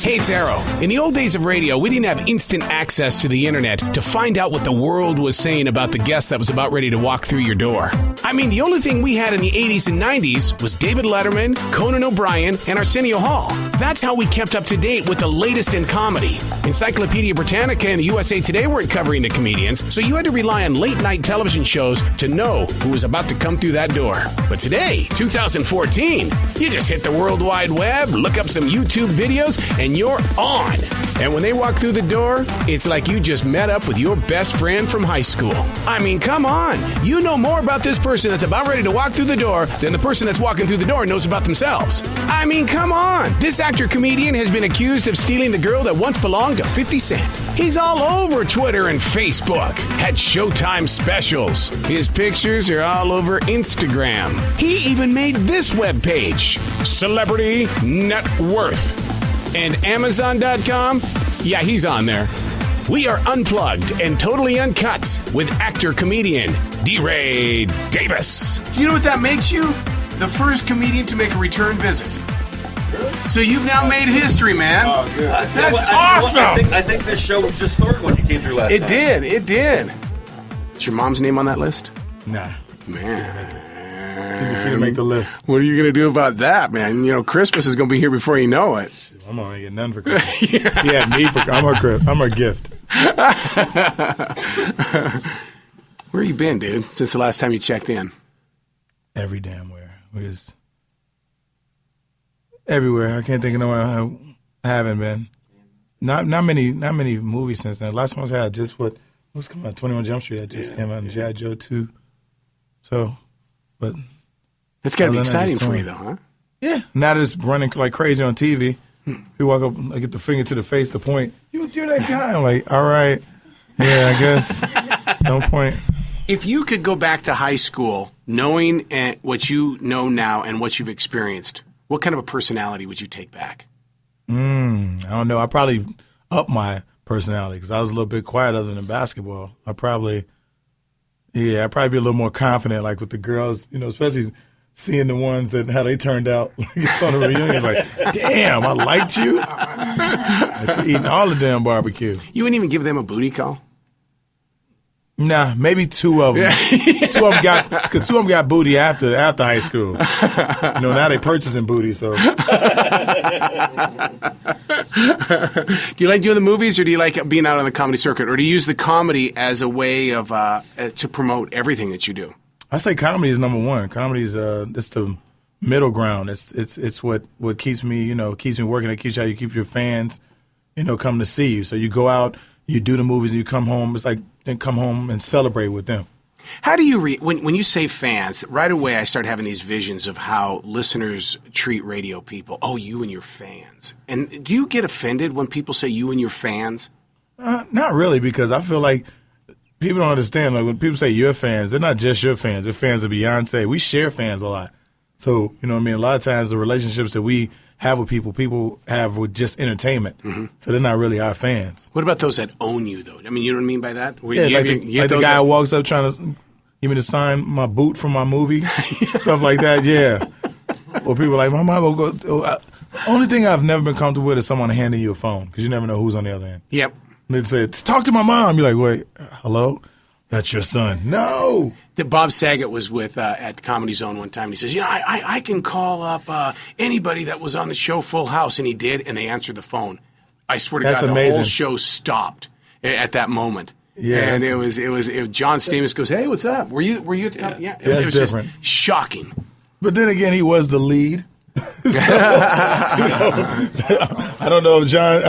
Hey, it's Arrow. In the old days of radio, we didn't have instant access to the internet to find out what the world was saying about the guest that was about ready to walk through your door. I mean, the only thing we had in the 80s and 90s was David Letterman, Conan O'Brien, and Arsenio Hall. That's how we kept up to date with the latest in comedy. Encyclopedia Britannica and the USA Today weren't covering the comedians, so you had to rely on late-night television shows to know who was about to come through that door. But today, 2014, you just hit the World Wide Web, look up some YouTube videos, and you're on. And when they walk through the door, it's like you just met up with your best friend from high school. I mean, come on. You know more about this person that's about ready to walk through the door than the person that's walking through the door knows about themselves. I mean, come on. This actor-comedian has been accused of stealing the girl that once belonged to 50 Cent. He's all over Twitter and Facebook. Had Showtime specials. His pictures are all over Instagram. He even made this webpage, Celebrity Net Worth. And Amazon.com, yeah, he's on there. We are unplugged and totally uncut with actor-comedian DeRay Davis. Do you know what that makes you? The first comedian to make a return visit. So you've now made history, man. Oh, good. That's awesome. I think this show just started when you came through last time. It did. Is your mom's name on that list? Nah. Man. She didn't make the list. What are you going to do about that, man? You know, Christmas is going to be here before you know it. I'm going to get none for Christmas. Yeah. She had me for I'm her gift. Where you been, dude, since the last time you checked in? Every damn where. Everywhere. I can't think of nowhere I haven't been. Not many movies since then. Last one I had just what's coming out? 21 Jump Street that just came out, and G.I. Joe 2. So, but it's got to be exciting for you, though, huh? Yeah. Now that it's running like crazy on TV, you walk up, I get the finger to the face, the point. You're that guy. I'm like, all right, yeah, I guess. Don't point. If you could go back to high school, knowing what you know now and what you've experienced, what kind of a personality would you take back? I don't know. I probably up my personality because I was a little bit quiet other than basketball. I'd probably be a little more confident, like with the girls, you know, especially seeing the ones that how they turned out. It's on the reunion. It's like, damn, I liked you. It's eating all the damn barbecue. You wouldn't even give them a booty call? Nah, maybe two of them. Two of them got booty after high school. You know, now they purchasing booty. So, do you like doing the movies, or do you like being out on the comedy circuit, or do you use the comedy as a way of to promote everything that you do? I say comedy is number one. Comedy is it's the middle ground. It's what keeps me, you know, keeps me working. It keeps how you keep your fans, you know, come to see you. So you go out, you do the movies, and you come home. It's like then come home and celebrate with them. How do you when you say fans? Right away, I start having these visions of how listeners treat radio people. Oh, you and your fans. And do you get offended when people say you and your fans? Not really, because I feel like people don't understand. Like when people say your fans, they're not just your fans. They're fans of Beyonce. We share fans a lot. So, you know what I mean? A lot of times the relationships that we have with people have with just entertainment. Mm-hmm. So they're not really our fans. What about those that own you, though? I mean, you know what I mean by that? Like the guy who walks up trying to give me to sign my boot from my movie, stuff like that, yeah. Or people are like, my mom will go. Only thing I've never been comfortable with is someone handing you a phone, because you never know who's on the other end. Yep. And they say, talk to my mom. You're like, wait, hello? That's your son. No. Bob Saget was with at Comedy Zone one time. And he says, I can call up anybody that was on the show Full House. And he did, and they answered the phone. I swear to That's God, amazing. The whole show stopped at that moment. Yeah, and it was John Stamos goes, hey, what's up? Were you at the company? Yeah. That's it was different. Just shocking. But then again, he was the lead. So, I don't know if John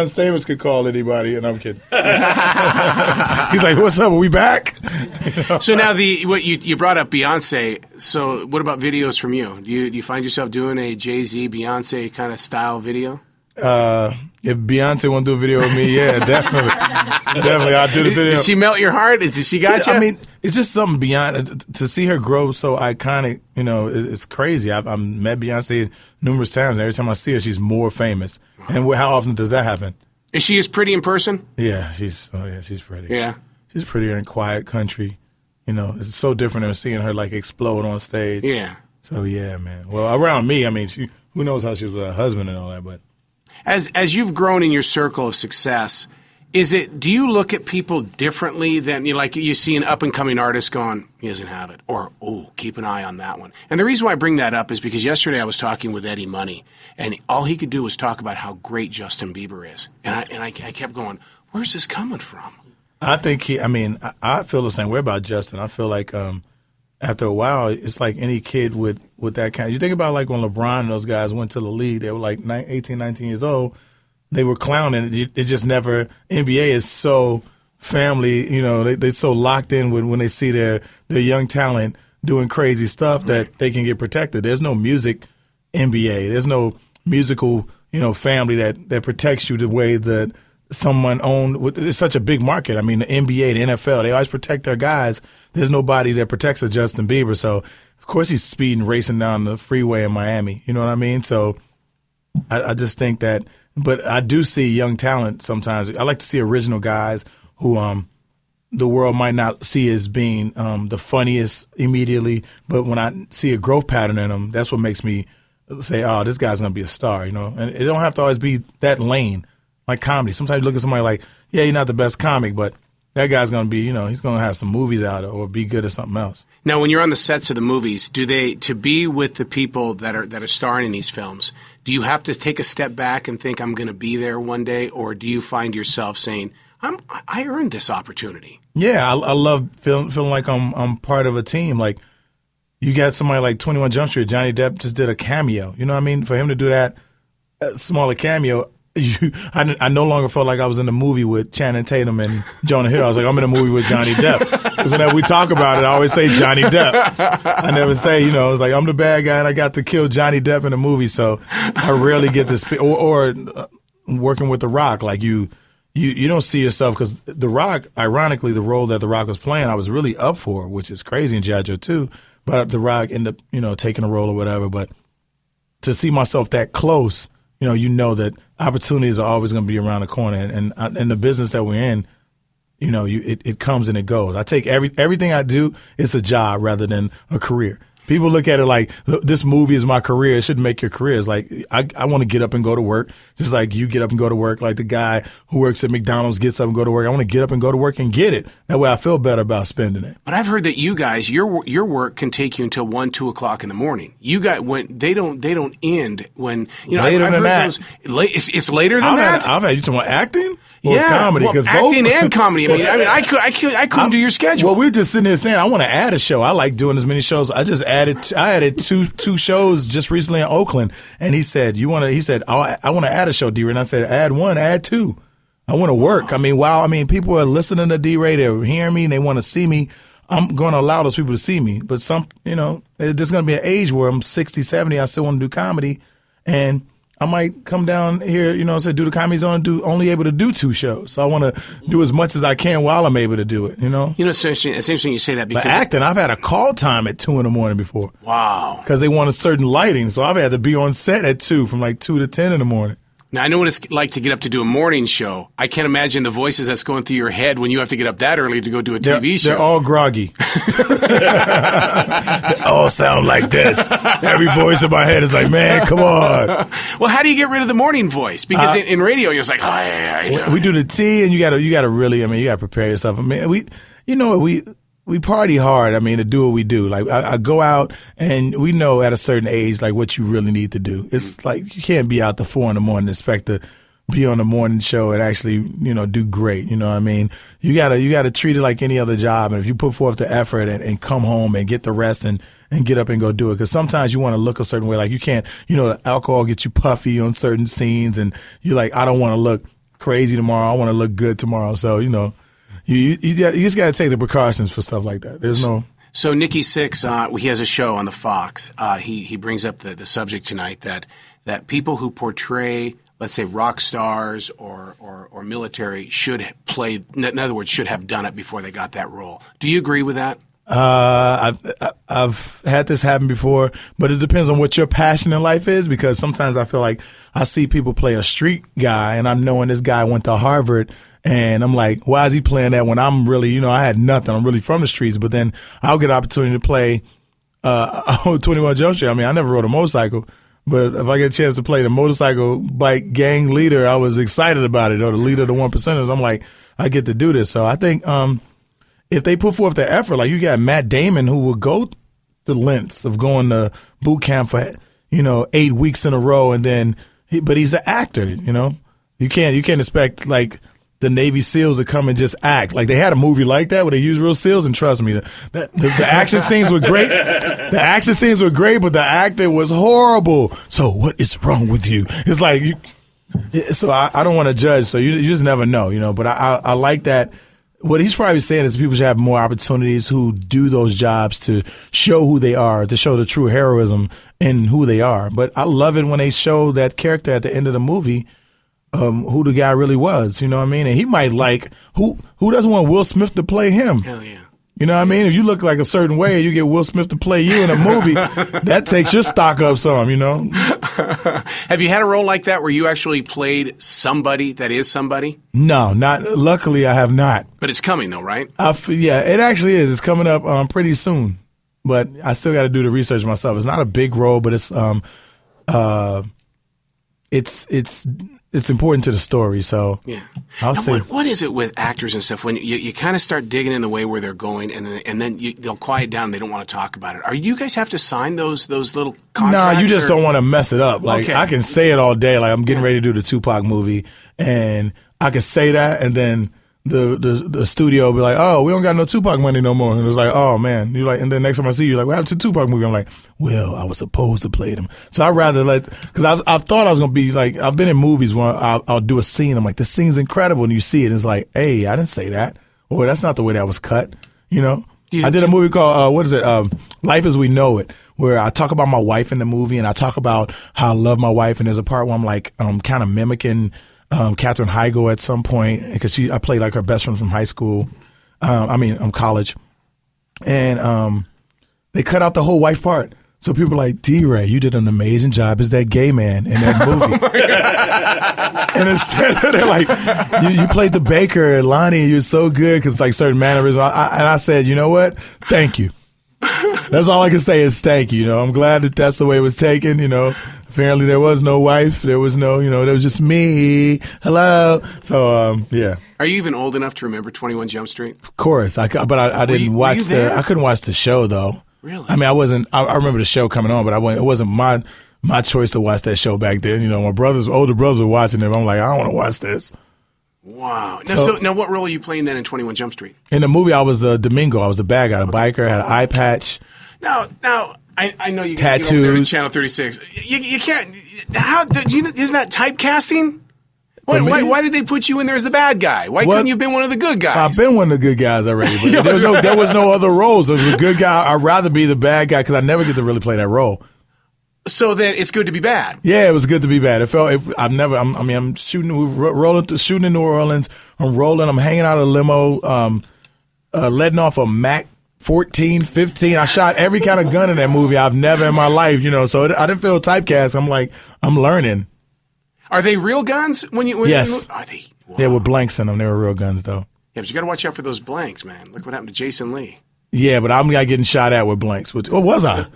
Stamos could call anybody, and I'm kidding. He's like, "What's up? Are we back?" So now what you brought up Beyonce. So what about videos from you? Do you find yourself doing a Jay-Z Beyonce kind of style video? If Beyonce want to do a video with me, yeah, definitely, I'll do the video. Did she melt your heart? Did she got you? I mean, it's just something beyond to see her grow so iconic. You know, it's crazy. I've met Beyonce numerous times. And every time I see her, she's more famous. And how often does that happen? Is she as pretty in person? Yeah, she's pretty. Yeah, she's prettier in quiet country. You know, it's so different than seeing her like explode on stage. Yeah. So yeah, man. Well, around me, I mean, who knows how she was with her husband and all that, but. As you've grown in your circle of success, do you look at people differently than you see an up and coming artist going, he doesn't have it, or keep an eye on that one? And the reason why I bring that up is because yesterday I was talking with Eddie Money, and all he could do was talk about how great Justin Bieber is, and I kept going, where's this coming from? I think I feel the same way about Justin. I feel like after a while, it's like any kid with that kind. You think about like when LeBron and those guys went to the league, they were like 18, 19 years old. They were clowning. It just never. NBA is so family. They're so locked in when they see their young talent doing crazy stuff that they can get protected. There's no music NBA. There's no musical family that protects you the way that someone owned. It's such a big market. I mean, the NBA, the NFL, they always protect their guys. There's nobody that protects a Justin Bieber. So of course he's speeding, racing down the freeway in Miami. You know what I mean? So I just think that. But I do see young talent sometimes. I like to see original guys who the world might not see as being the funniest immediately, but when I see a growth pattern in them, that's what makes me say, oh, this guy's going to be a star, And it don't have to always be that lane, like comedy. Sometimes you look at somebody like, yeah, you're not the best comic, but that guy's going to be, he's going to have some movies out or be good at something else. Now, when you're on the sets of the movies, to be with the people that are starring in these films, do you have to take a step back and think I'm going to be there one day, or do you find yourself saying, I earned this opportunity? Yeah, I love feeling like I'm part of a team. Like you got somebody like 21 Jump Street, Johnny Depp just did a cameo. You know what I mean? For him to do that smaller cameo, I no longer felt like I was in a movie with Channing Tatum and Jonah Hill. I was like, I'm in a movie with Johnny Depp. Because whenever we talk about it, I always say Johnny Depp. I never say, it's like I'm the bad guy and I got to kill Johnny Depp in a movie. So I rarely get this. Or working with The Rock, like you don't see yourself, because The Rock, ironically, the role that The Rock was playing, I was really up for, which is crazy in G.I. Joe 2. But The Rock ended up, taking a role or whatever. But to see myself that close, that opportunities are always going to be around the corner, and in the business that we're in, it comes and it goes. I take everything I do, it's a job rather than a career. People look at it like, this movie is my career. It shouldn't make your career. It's like, I want to get up and go to work, just like you get up and go to work, like the guy who works at McDonald's gets up and go to work. I want to get up and go to work and get it. That way I feel better about spending it. But I've heard that you guys, your work can take you until 1, 2 o'clock in the morning. You got they don't end when, later I've than heard that. It's later than that? I've had you talking about acting? Or yeah, comedy, well, acting both. and comedy. I couldn't do your schedule. Well, we're just sitting there saying, I want to add a show. I like doing as many shows. I added two shows just recently in Oakland, and he said, I want to add a show, DeRay. And I said, add one, add two. I want to work. People are listening to DeRay. They're hearing me and they want to see me. I'm going to allow those people to see me. But there's going to be an age where I'm 60, 70. I still want to do comedy, and I might come down here, do the comedy zone and only able to do 2 shows. So I want to do as much as I can while I'm able to do it, It's interesting you say that, because but acting, I've had a call time at 2 in the morning before. Wow. Because they want a certain lighting. So I've had to be on set at 2, from like 2 to 10 in the morning. Now, I know what it's like to get up to do a morning show. I can't imagine the voices that's going through your head when you have to get up that early to go do a TV show. They're all groggy. They all sound like this. Every voice in my head is like, man, come on. Well, how do you get rid of the morning voice? Because in radio, you're just like, oh, yeah. We do the tea, and you got to really, you got to prepare yourself. We party hard, to do what we do. Like, I go out, and we know at a certain age, like, what you really need to do. It's like, you can't be out to 4 in the morning and expect to be on the morning show and actually, do great. You know what I mean? You gotta treat it like any other job. And if you put forth the effort and come home and get the rest and get up and go do it. Because sometimes you want to look a certain way. Like, you can't, the alcohol gets you puffy on certain scenes, and you're like, I don't want to look crazy tomorrow. I want to look good tomorrow. So, You just got to take the precautions for stuff like that. There's no. So Nikki Sixx, he has a show on the Fox. He brings up the subject tonight that people who portray, let's say, rock stars or military should play. In other words, should have done it before they got that role. Do you agree with that? I've had this happen before, but it depends on what your passion in life is. Because sometimes I feel like I see people play a street guy, and I'm knowing this guy went to Harvard. And I'm like, why is he playing that when I'm really, I had nothing. I'm really from the streets. But then I'll get an opportunity to play 21 Jump Street. I never rode a motorcycle, But if I get a chance to play the motorcycle bike gang leader, I was excited about it. Or the leader of the 1%ers, I'm like, I get to do this. So I think if they put forth the effort, like you got Matt Damon who will go the lengths of going to boot camp for 8 weeks in a row, and then but he's an actor. You can't expect like the Navy SEALs to come and just act. Like they had a movie like that where they used real SEALs, and trust me, the action scenes were great. The action scenes were great, but the acting was horrible. So what is wrong with you? It's like, so I don't want to judge. So you just never know, But I like that. What he's probably saying is people should have more opportunities who do those jobs to show who they are, to show the true heroism in who they are. But I love it when they show that character at the end of the movie, who the guy really was, you know what I mean? And he might who doesn't want Will Smith to play him? Hell yeah. You know what I mean? If you look like a certain way and you get Will Smith to play you in a movie, that takes your stock up some, Have you had a role like that where you actually played somebody that is somebody? No, luckily I have not. But it's coming though, right? Yeah, it actually is. It's coming up pretty soon. But I still got to do the research myself. It's not a big role, but it's important to the story, so yeah. I'll say. What is it with actors and stuff when you kind of start digging in the way where they're going, and then they'll quiet down, they don't want to talk about it? Are you guys have to sign those little contracts? No, you just don't want to mess it up. Like, okay. I can say it all day. Like, I'm getting ready to do the Tupac movie, and I can say that, and then the studio will be like, oh, we don't got no Tupac money no more. And it's like, oh man. You're like, and then next time I see you, like, what happened to the Tupac movie? I'm like, well, I was supposed to play them. So I'd rather because I've thought I was going to be like, I've been in movies where I'll do a scene. I'm like, this scene's incredible. And you see it, and it's like, hey, I didn't say that. Or that's not the way that was cut. I did a movie called, Life as We Know It, where I talk about my wife in the movie, and I talk about how I love my wife. And there's a part where I'm like, kind of mimicking Katherine Heigl at some point, because I played like her best friend from high school. College. And they cut out the whole wife part. So people are like, DeRay, you did an amazing job as that gay man in that movie. And instead they're like, you played the baker and Lonnie, you're so good, because like certain mannerisms. And I said, you know what? Thank you. That's all I can say is thank you. I'm glad that that's the way it was taken. Apparently there was no wife. There was no, there was just me. Hello. So, yeah. Are you even old enough to remember 21 Jump Street? Of course. I didn't watch I couldn't watch the show though. Really? I remember the show coming on, but it wasn't my choice to watch that show back then. My older brothers were watching it. I'm like, I don't want to watch this. Wow. Now what role are you playing then in 21 Jump Street? In the movie, I was Domingo. I was the bad guy, the biker, had an eye patch. Now, I know you tattoos. Get over there to Channel 36. You can't. Isn't that typecasting? Why did they put you in there as the bad guy? Why couldn't you have been one of the good guys? I've been one of the good guys already. But there was no other roles. As a good guy, I'd rather be the bad guy because I never get to really play that role. So then it's good to be bad. Yeah, it was good to be bad. I'm shooting. Shooting in New Orleans. I'm rolling. I'm hanging out of a limo. Letting off a Mac 14, 15. I shot every kind of gun in that movie I've never in my life. So I didn't feel typecast. I'm like, I'm learning. Are they real guns? Yes. Are they? Wow. Yeah, with blanks in them. They were real guns, though. Yeah, but you got to watch out for those blanks, man. Look what happened to Jason Lee. Yeah, but I'm not getting shot at with blanks. Was I?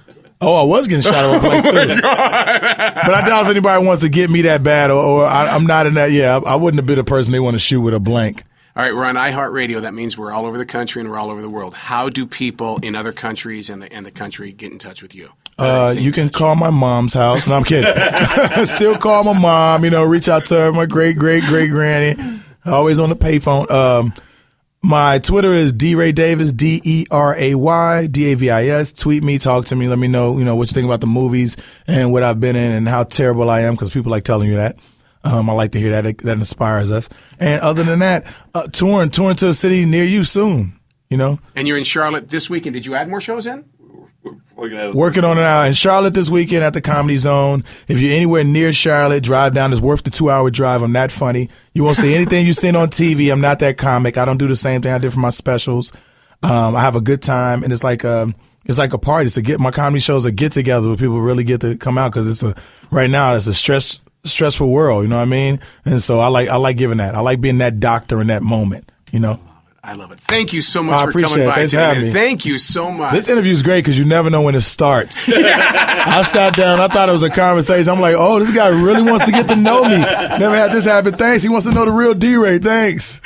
Oh, I was getting shot at with blanks, too. But I doubt if anybody wants to get me that bad, or I'm not in that. Yeah, I wouldn't have been a person they want to shoot with a blank. All right, we're on iHeartRadio. That means we're all over the country and we're all over the world. How do people in other countries and the country get in touch with you? You can call my mom's house. No, I'm kidding. Still call my mom. Reach out to her, my great granny. Always on the payphone. My Twitter is DeRay Davis, DeRay Davis. Tweet me, talk to me, let me know, what you think about the movies and what I've been in and how terrible I am, because people like telling you that. I like to hear that. That inspires us. And other than that, touring to a city near you soon, And you're in Charlotte this weekend. Did you add more shows in? Working on it now. In Charlotte this weekend at the Comedy Zone. If you're anywhere near Charlotte, drive down. It's worth the 2-hour drive. I'm that funny. You won't see anything you've seen on TV. I'm not that comic. I don't do the same thing I did for my specials. I have a good time, and it's like a party. My comedy shows a get together where people really get to come out, because right now it's a stressful world. You know what I mean? And so I like giving that. I like being that doctor in that moment. I love it. Thank you so much I for coming appreciate it. by Thanks for today. having Man. me. Thank you so much. This interview is great because you never know when it starts. I sat down. I thought it was a conversation. I'm like, oh, this guy really wants to get to know me. Never had this happen. Thanks. He wants to know the real DeRay. Thanks.